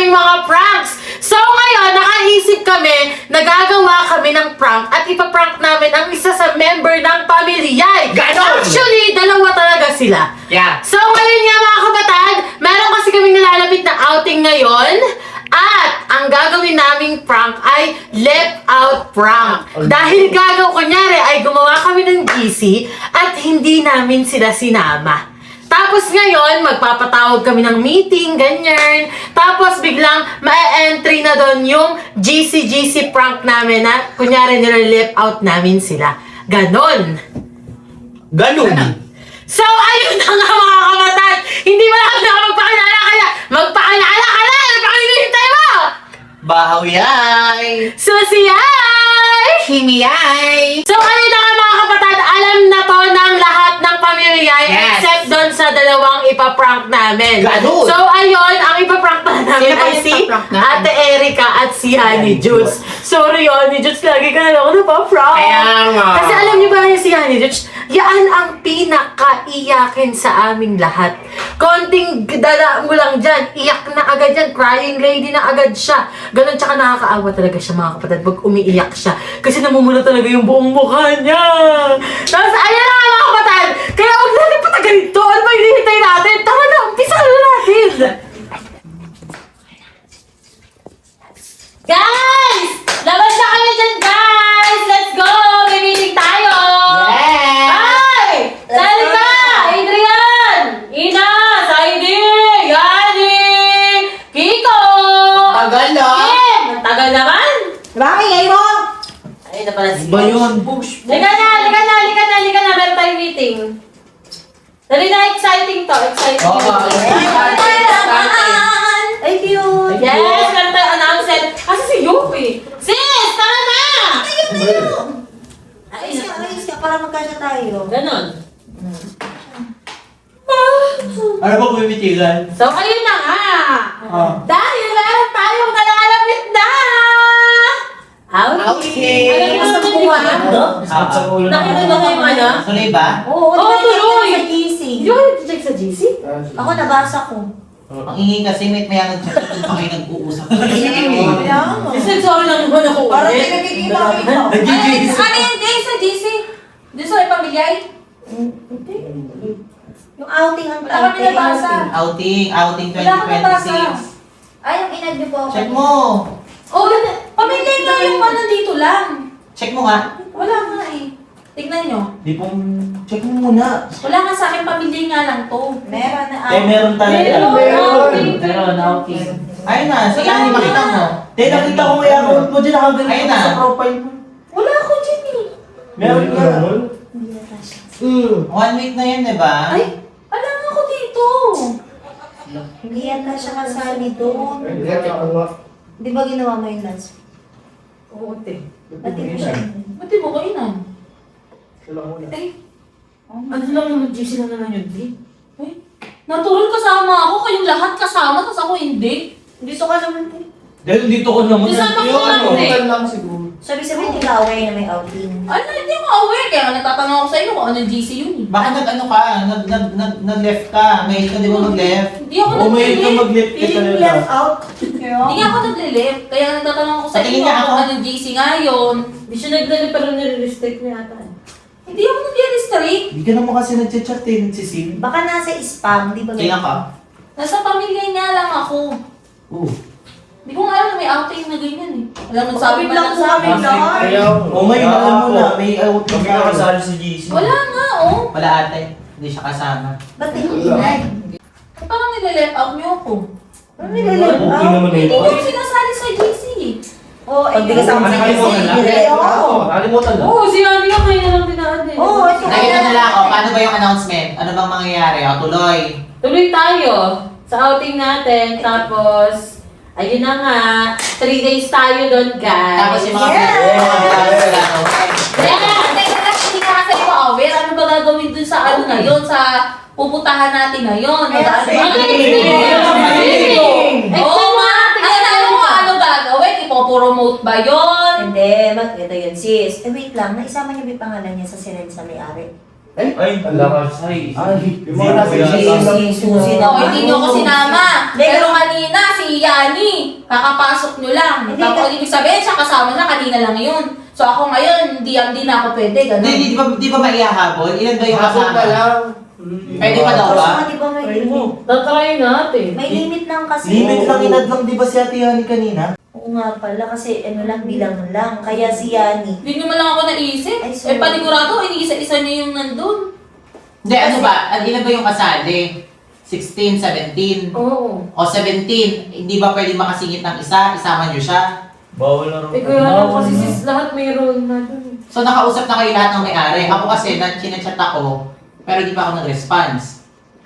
naming mga pranks. So ngayon, nakaisip kami na gagawa kami ng prank at ipaprank namin ang isa sa member ng pamilya. Ganon! Actually, dalawa talaga sila. Yeah. So ngayon nga mga kabatad, meron kasi kaming nilalapit na outing ngayon. At ang gagawin naming prank ay left out prank. Dahil kunyari ay gumawa kami ng GC at hindi namin sila sinama. Tapos ngayon, magpapatawag kami ng meeting, ganyan. Tapos biglang ma-entry na doon yung GC prank namin na kunyari nire-left out namin sila. Ganon. Ganun. So, ayun na nga mga kabatad. Hindi mo na kami magpakilala kaya magpakilala ka na! Ano pa kayo hinihintay mo? Bahawiyay. Susiyay! Himiyay. So, ayun na nga mga kapatid, alam na to ng lahat ng pamilya Yes. except doon sa dalawang ipaprank namin. Ganun. So, ayun, ang ipaprank pala namin Sino ba ay yung si ipaprank natin? Ate Erica at si Honey Juice. Sorry, Honey Juice, lagi ka na lang ako napaprank. Kaya nga. Kasi alam niyo ba yung si Honey Juice, yan ang pinakaiyakin sa aming lahat. Konting dala mo lang dyan, iyak na agad yan, crying lady na agad siya. Ganon, tsaka nakakaawa talaga siya mga kapatid pag umiiyak siya. Kasi namumula talaga yung buong mukha niya. Tapos, ayan na nga mga kapatid! Kaya huwag natin patagalin to. Ano ba hinihintay natin? Tama na, umpisa na natin! Guys! Labas na kami dyan, guys! Let's go! May meeting tayo! Yes! Ay! Salika! Adrian! Ina! Saidi! Yani! Kiko! Tagal ah. Kim! Ang tagal naman! Bakit ngayon mo? Ay, na pala si Ba yun? Lika na! Meron tayong meeting. Dali na, exciting to. Exciting. Ay, cute. Yes, meron tayong announcement. Kasi si Yuki. Sis! Tara na! Ayos ka para magkasya tayo. Ganon. Ano ba pumitigan? So, ayun na nga. Ah. Dahil meron tayong nalalapit na! Outing. Alam mo naman, di ba? Nakita na kayo ano? Tuloy ba? Oo, Oo, tuloy. Sa GC. Hindi ko check sa GC? Ako nabasa ko. Ang ingay kasi may mayanag siya kung pa kayo nag-uusap. Sis, sorry lang naman ako. Parang ulit. nagkikita-kita. Ano yung day sa GC? Doon sa ipamilyay? Yung outing ang Wala kami nabasa. Outing Wala akong nabasa. 2026. Ay, yung inad niyo po ako. Check mo. Oh, pamilyay nga yung mga nandito lang. Check mo nga. Wala nga eh. Tignan nyo. Di pong check mo muna. Wala nga sa akin, pamilyay nga lang to. Meron na meron talaga. Meron, outing. Ayun na, si Annie, makita mo. Nakita ko may account mo dyan, nakagaling Ayun ako na. sa profile mo. Wala ako dyan eh. Meron ka. Hindi na kasya. 1 week na yun, di ba? Ay, wala nga ako dito. Hindi yata siya kasali doon. Di ba ginawa mo yung last? Oo, te. Ba't di mo siya? Ba't di mo kainan? Ay, Ano lang yung GC lang naman yun, te? ay. Natural kasama ako, kayong lahat kasama, tapos ako hindi. Dito ka naman din. Dahil dito ko naman. Kasama ko lang eh. lang siguro. Sabi-sabi, hindi ka aware na may outing. Ano, hindi ako aware, kaya nga natatanong ako sa iyo kung anong GC yun eh. Baka nag-ano ka, nag-left ka. May ka di ba mag-left? Hindi ako O may ito nag-left. mag-left ka Feeling talaga. left out. Hindi nga ako nag-left, kaya nagtatanong ako sa Patingin iyo nga kung ako. anong GC nga yun. Hindi siya nagdali pero nire-restrict niya ata. Hindi ako nag-restrict. Hindi ka naman kasi nag-chat eh, nagsisim. Baka nasa spam, di ba? Tingnan ka. Nasa pamilya nga lang ako. Oo. Hindi ko nga alam na may outing na ganyan eh. Alam mo, sabi Sabi pa lang lang sa sa amin amin. lahat. O ngayon, alam mo na, may out Kami ka. nakasali sa GC. Wala nga oh. Wala ate. Hindi siya kasama. Ba't inad? Parang nile-left out niyo ako. Ano nilileft Okay out? naman Hindi eh. ko sinasali sa GC eh. Oo, Pag di ka sama sa GC, GC, nilileft out. Nakalimutan lang. Oo, si Ani nga kayo na lang dinaan eh. Oo, ito Nakita na lang ako, paano ba yung announcement? Ano bang mangyayari? O, tuloy. Tuloy tayo sa outing natin, tapos, ayun na nga, 3 days tayo doon, guys. Tapos yung mga Yeah! Teka lang, hindi nga kasi ako aware. Ano ba gagawin dun sa ano na yun? Sa pupuntahan natin na yun? Oo nga. Ano mo ano gagawin? Ipopromote ba yun? Hindi, ito yun sis. Eh wait lang, naisama niyo ba yung pangalan niya sa sinend sa may-ari? Ay, Ang lakas. Ay, Yung mga nasa GC. GC. Si Susie Oo, hindi nyo ko sinama. Hindi, Pero kanina, si Yani. Kakapasok nyo lang. Hindi, Tapos ibig sabihin siya kasama na kanina lang yun. So ako ngayon, hindi na ako pwede. Ganun. Hindi, di ba maihahabol? Ilan ba yung Habol kasama? pa lang. Pwede pa daw Kasi ba? nga, di ba may limit? Tatry natin. May limit lang kasi. Limit lang inad lang, di ba si Ate Yani kanina? Oo nga pala, kasi ano lang, bilang lang. Kaya si Yani. Hindi nyo man lang ako naisip. Ay, sorry. Panigurado, iniisa-isa niyo yung nandun. Hindi, ano ba? Ilan ba yung kasali? 16, 17? Oo. O 17, hindi ba pwede makasingit ng isa? Isama nyo siya? Bawal na Eh kaya lang kasi sis, lahat mayroon na dun. So nakausap na kayo lahat ng may-ari. Ako kasi, chinachat ako, pero di pa ako nag-response.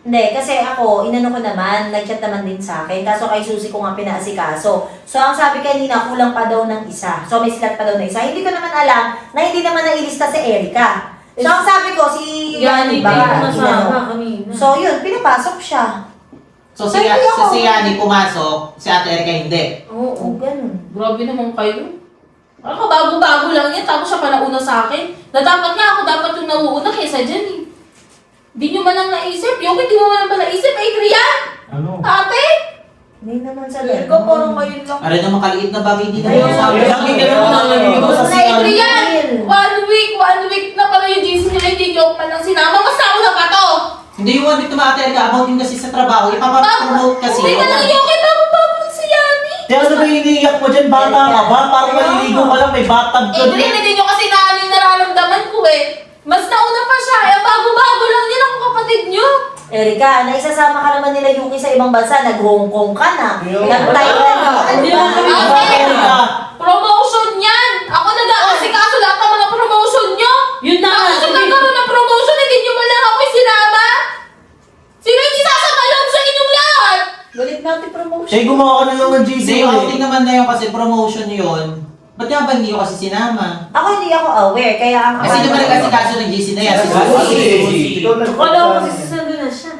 Hindi, kasi ako, inano ko naman, nag-chat naman din sa akin. Kaso kay Susie ko nga pinaasikaso. So, ang sabi kanina, kulang pa daw ng isa. So, may slot pa daw na isa. Hindi ko naman alam na hindi naman nailista si Erica. So, ang sabi ko, si Yani, ba? hindi ko inano. nasama kanina. So, yun, pinapasok siya. So Ay, hindi ako. si Yani pumasok, si Ate Erika hindi. Oo, Oo. ganun. Grabe naman kayo. Ako, bago-bago lang yan, tapos siya pa nauna sa akin. Na dapat nga ako, dapat yung nauuna kaysa dyan eh. Di nyo man lang naisip. Yung hindi mo man lang ba naisip, Adrian? Ano? Ate? Hindi naman sa Erika, parang ngayon lang. Ano naman kaliit na bagay din Ayun, na sabi. Lagi ka naman ang naliligo sa Sa si Yani. Adrian! 1 week na pala yung GC nila, hindi nyo man lang sinama. Mas nauna pa to! Hindi yung one week na Ate Erika, about din kasi sa trabaho. Ipapapromote kasi. Hindi ka lang yung okay, bago-bago lang si Yani. Kaya ano ba yung iniiyak mo dyan? Bata ka ba? Parang maliligo ka lang, may bathtub ka Adrian, dun. hindi nyo kasi na yung nararamdaman ko eh. Mas nauna pa siya, eh bago-bago lang yan ako kapatid nyo. Erika, naisasama ka naman nila Yuki sa ibang bansa, nag-Hong Kong ka na. Yun. Nag-Thailand ka. Ano Hindi ba? naman kami Ate Erika, Promotion yan! Ako nag-aasikaso lahat ng mga promotion nyo! Yun na nga, Tapos yung nagkaroon ng promotion, hindi nyo man lang ako sinama! Sino hindi sasama loob sa inyong lahat? Galit natin promotion. siya gumawa ka na lang ng GC Hindi, yung eh. outing naman na yun kasi promotion yun. Ba't nga ba hindi ko kasi sinama? Ako hindi ako aware, kaya ang Kasi di ba nag-asikaso ng GC na yan? Si Susie. Ikaw nag- Akala ko kasi sis nandun na siya.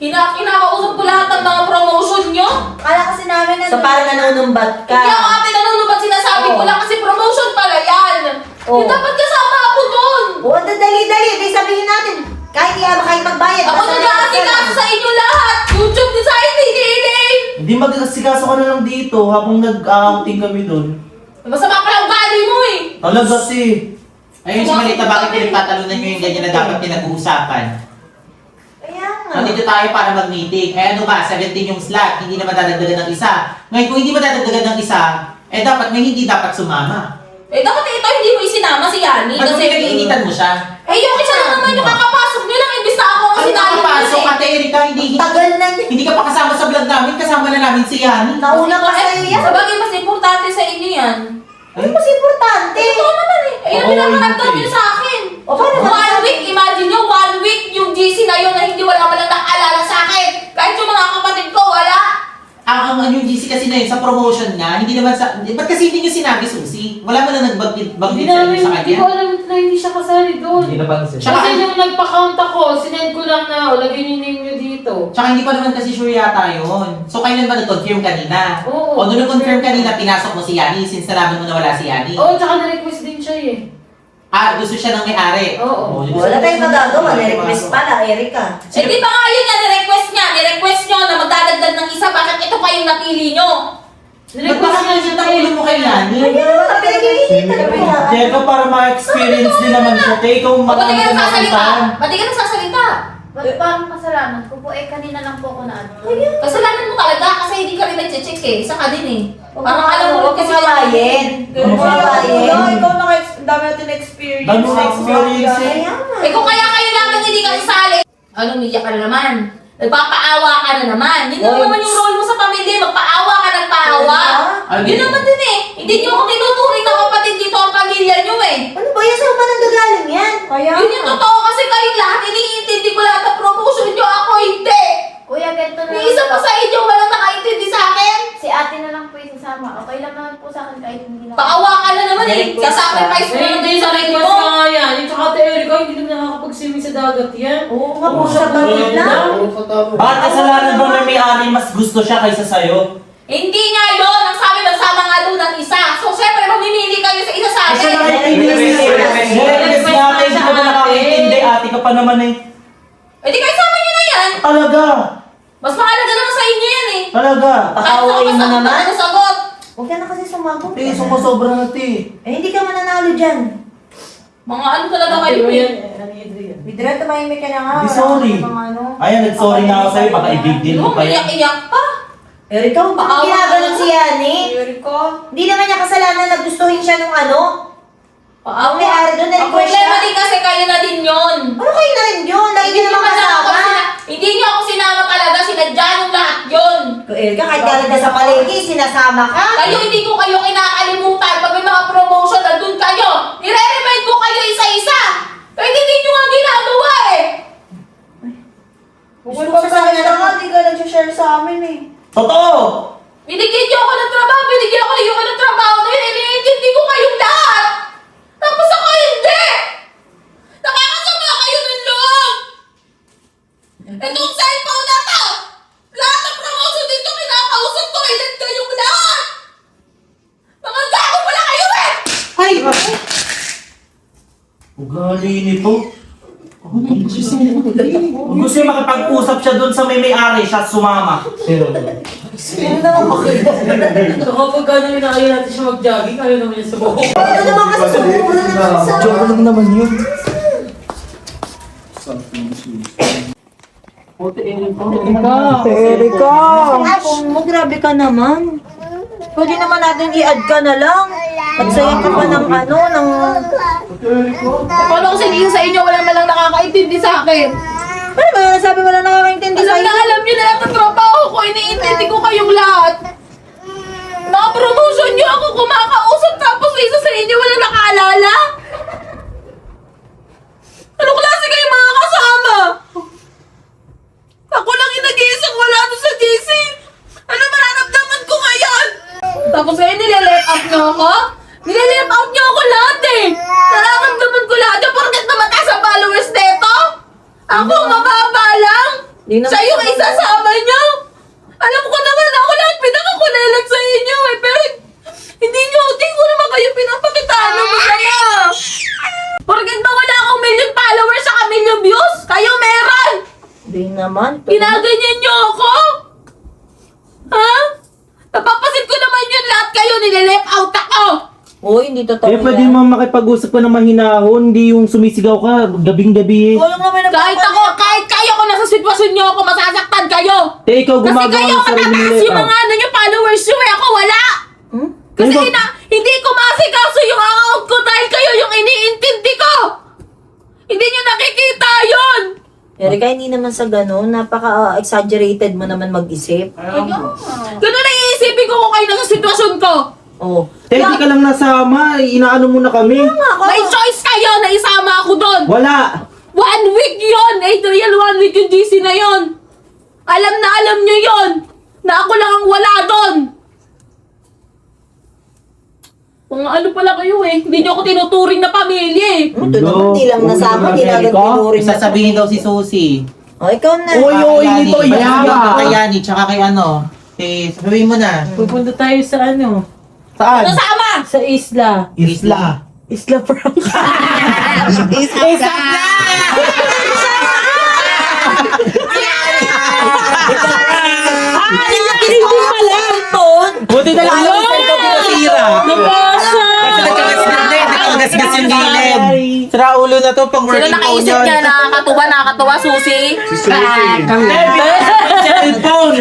Kinakausap ko lahat ng mga promotion nyo? Kala kasi namin na... So parang nanunumbat ka. Hindi ako ate nanunubad sinasabi ko Oo. lang kasi promotion pala yan! Oo. Yung dapat kasama ako dun! Oo, dali-dali. Di sabihin natin, kahit kahit magbayad. Ako basta nag-aasikaso sa inyo lahat! YouTube design, hindi! Hindi mag-asikaso ka na lang dito habang nag-outing kami dun. Masama pala ugali mo eh! Talaga si. Ayun si Manita, bakit pinagtatalunan nyo yung ganyan na dapat pinag-uusapan? Kaya nga. Nandito tayo para mag-meeting. Eh ano ba, 17 yung slot, hindi na madadagdagan ng isa. Ngayon kung hindi madadagdagan ng isa, eh dapat may hindi dapat sumama. Eh dapat ito hindi mo isinama si Yani Ba't kasi... pinag-iinitan mo siya? Eh yung isa lang naman yung kakapasok nyo lang, imbis na ako ang Ano sinali nakapasok, Ate Erika, hindi Tagal na niya. hindi ka pa kasama sa vlog namin, kasama na namin si Yani. Nauna pa sa'yo yan. Sa bagay, mas importante sa inyo yan. Ano mas importante? Ito naman eh. Eh, yung Oo, pinakaramdam hindi. nyo sa akin. O, paano ba? 1 week, imagine nyo, 1 week yung GC na yun na hindi wala man lang nakaalala sa akin. Kahit yung mga kapatid ko, wala. Ang yung GC kasi na yun, sa promotion niya, hindi naman sa... Ba't kasi hindi nyo sinabi, Susie? Wala mo na nagbanggit Hindi sa namin, inyo sa hindi kanya? ko alam na hindi siya kasali doon. Hindi napansin. Siya- Kasi nung nagpa-count ako, sinend ko lang na, lagyan yung name nyo dito. Tsaka hindi pa naman kasi sure yata yun. So kailan ba nag-confirm kanina? Oo. O nung nag-confirm kanina, pinasok mo si Yani since nalaman mo na wala si Yani? Oo, tsaka na-request din siya eh. Ah, gusto siya ng may-ari? Oo. Wala tayong magagawa. Nirequest pala, Erika. Eh, di ba nga yun nga, nirequest niya. Nirequest nyo na magdadagdag ng isa. Bakit ito pa yung napili nyo? Ba't baka nandiyan ang ulo mo kay Yani? Kaya naman, pinag-iinitan mo yan. Teka, para ma-experience din naman siya. Teka, ikaw O, ba't di marami ka ka nagsasalita? nakuntahan. Ba't di ka nagsasalita? Ba't parang kasalanan ko po? Eh, kanina lang po ako na ano. Kasalanan mo talaga kasi hindi ka rin nag-check eh. Isa ka din eh. Huwag Parang mo- alam mo huwag rin kasi kumawayin. Huwag kumawayin. Ikaw dami natin experience. Dami mo experience eh. Kaya nga. Eh kung kaya kayo namin hindi ka isali, ano, umiyak ka na naman. Nagpapaawa ka na naman. Yun lang Oy. naman yung role mo sa pamilya. Magpaawa ka, nagpaawa. Ay, Yun naman din eh. Hindi nyo ako tinuturing na kapatid dito ang pamilya nyo eh. Ano ba yan? Saan ba nanggagaling yan? Kaya Yun yung totoo kasi kayong lahat. Iniintindi ko lahat ng promotion nyo. Ako hindi. Kuya, ganito na May isa pa sa inyo walang nakaintindi sa akin. Si ate na lang po yung sasama. Okay lang naman po sa akin kahit hindi na. Paawa ka na naman eh. Request Sasacrifice mo Eh, na hindi yung sa sarili request mo. ka nga yan. Yung tsaka Ate Erika, hindi naman nakakapag-swimming sa dagat yan. Oo nga po siya ganun lang. Bakit kasalanan ba may may-ari mas gusto siya kaysa sa'yo? Hindi nga yun. Ang sabi magsama nga doon ng isa. So, syempre, mamimili kayo sa isa sa Eh, siya akin. nakikintindi. Yes, nga ate, hindi ka pa nakakintindi. Ate ka pa naman eh. Eh, di kayo sama nyo na yan. Talaga. Mas mahalaga naman sa inyo yan eh. Talaga. Pakauwi mo naman. Ano sagot? Huwag ka na kasi sumagot. Te, sumusobra na, te. Eh, hindi ka mananalo dyan. Mga ano talaga kayo eh. Bidra, tumahimik ka na nga. Di Wala sorry. ka namang ano. Ayan, nag-sorry na ako sa'yo. Baka i-big deal mo pa yan. Iyak-iyak pa. Eh, ikaw, Paawa ginaganon ka. si Yani. Yuriko. Hindi naman niya kasalanan na gustuhin siya nung ano. Ang may-ari doon, Ang na-request problema siya. din kasi kayo na din yun. Ano kayo na rin yun? Lagi niyo naman kasama. Hindi niyo ako sinama talaga, sinadya nung lahat yun. Erika, kahit galing ka sa palengke, sinasama ka. Kayo, hindi ko kayo kinakalimutan. Pag may mga promotion, nandun kayo. Nire-remind ko kayo isa-isa. Kahit hindi nyo nga ginagawa eh. Gusto ko sa akin na Hindi ka nag-share sa amin eh. Totoo! Binigyan niyo ako ng trabaho, binigyan ako kayo ng trabaho na yun. Iniintindi ko kayong lahat. Tapos ako hindi. Nakakasama kayo ng loob. Itong cellphone na to. Lahat ng promotion dito kinakausap ko. Ilan kayong lahat. Mga gago pala kayo eh. Ay! Ugali nito. Kung gusto niya makipag-usap siya doon sa may-ari, siya sumama. Kapag gano'n na kayo natin siya mag-jogging, ayaw naman niya sa buhok. Ano naman kasi sumubra naman sa... Joke lang naman yun. Erika! Mo, grabe ka naman. Pwede naman natin i-add ka na lang. Magsayan ka pa ng ano, ng... Paano ko sinihin sa inyo? Wala man lang nakakaintindi sa akin. Ano ba? Sabi mo lang nakakaintindi Alam sa'yo. na alam niyo lahat ng trabaho ko. Iniintindi ko kayong lahat. Mga promotion niyo ako kumakausap tapos isa sa inyo wala nakaalala. Ano klase kayo mga kasama? Ako lang yung nag-iisang wala doon sa GC. Ano mararamdaman ko ngayon? Tapos ngayon nile-let out niyo ako? Nile-let out niyo ako lahat eh. Nararamdaman ko lahat yung porket na mataas ang followers nito. Ako mababa lang. Di naman- Siya yung isasama niyo. Alam ko naman ako lahat pinakakulelat sa inyo eh. Pero hindi ko naman kayo pinapakitaan ng masaya. Porket ba wala akong million followers sa million views? Kayo meron. Di naman. Ginaganyan niyo ako? Ha? Napapasit ko naman yun lahat kayo, nile-left out ako! Uy, hindi totoo Eh, pwede mo makipag-usap ka ng mahinahon, hindi yung sumisigaw ka gabing-gabi. Walang naman Kahit kayo kung nasa sitwasyon niyo ako, masasaktan kayo! Eh, ikaw Kasi gumagawa kayo ng sarili matataas nila. yung mga ano niyo, followers niyo eh, ako wala! Hmm? Kasi Ano ba- hindi ko masikaso yung account ko dahil kayo yung iniintindi ko! Hindi niyo nakikita yun! Erika, hindi naman sa ganun. Napaka-exaggerated mo naman mag-isip. Ganun na iisipin ko kung kayo nasa sitwasyon ko! Oh. Eh, di ka lang nasama, inaano mo na kami. May choice kayo na isama ako doon! Wala! 1 week yun! Adriel, 1 week yung GC na yun! Alam na alam nyo yun! Na ako lang ang wala doon! Mga ano pala kayo eh, hindi nyo ako tinuturing na pamilya eh! Ito naman, di lang nasama, di lang tinuring na. Sasabihin daw si Susie. O, ikaw na. Uy, nito, Yama! Kay yama! Yani, tsaka kay ano. Eh, sabihin mo na. Pupunta tayo sa ano? Saan? Nasama! Sa isla. Isla. Isla Frank. Hindi pala, Ton. Buti na lang alam mo ito pinasira. Nabasa! Kasi nagkagasgas yung gilid. Sira ulo na to, pang Sino working phone nakaisip yun. niya? Nakakatuwa, Susi? Cellphone!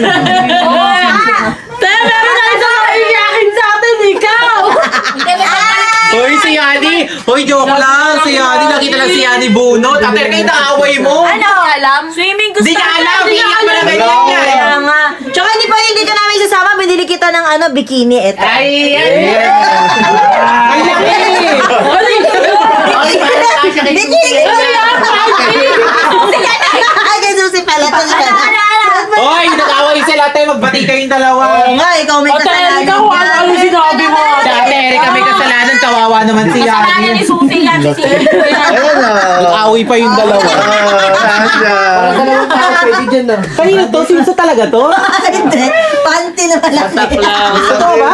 Tayo, meron tayo sa iyakin sa atin, ikaw! Hoy, si Yani! Hoy, joke lang! Si Yani, nakita lang si Yani bunot. After kayo naaway mo. Ano? Alam? Swimming gusto Di niya alam! Iingat mo na ganyan niya. Kaya nga. Tsaka hindi ka namin sasama, binili kita ng ano, bikini. Eto. Ay, laki! Bikini! Ay, kay Susi pala. Hoy, nag-away sila tayo. Magbati kayong dalawa. Oo nga, ikaw may kasalanan. Ikaw, ano sinabi mo? Dati, Erika, may kasalanan. Kawawa naman si Kasalanan ni Yani. Susi yan. Sisipin ko yan. Nag-away pa yung dalawa. Kanina to? Sinso talaga to? Hindi. Panty Hindi na malaki.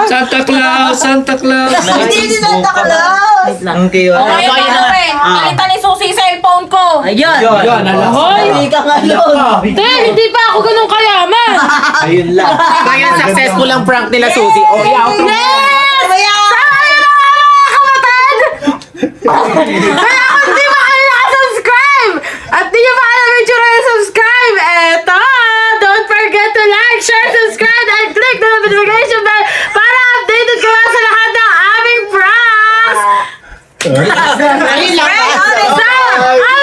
Santa Claus! Santa Claus! Hindi na Santa Claus. Ang cute. Okay, So, ayun na. okay. Palitan ni Susi yung cellphone ko. Ayun. Yun, Hindi ka ngayon. Ten, hindi pa ako ganun kayaman! Ayun lang. Kaya successful ang prank nila Susie. Okay, out. Yes! Sayang na nga mga kapatid! Kaya kung di ba kayo nakasubscribe at di nyo pa alam yung tsura na subscribe, eto! Don't forget to like, share, subscribe, and click the notification bell para updated kayo sa lahat ng aming pranks! Ayun lang. So,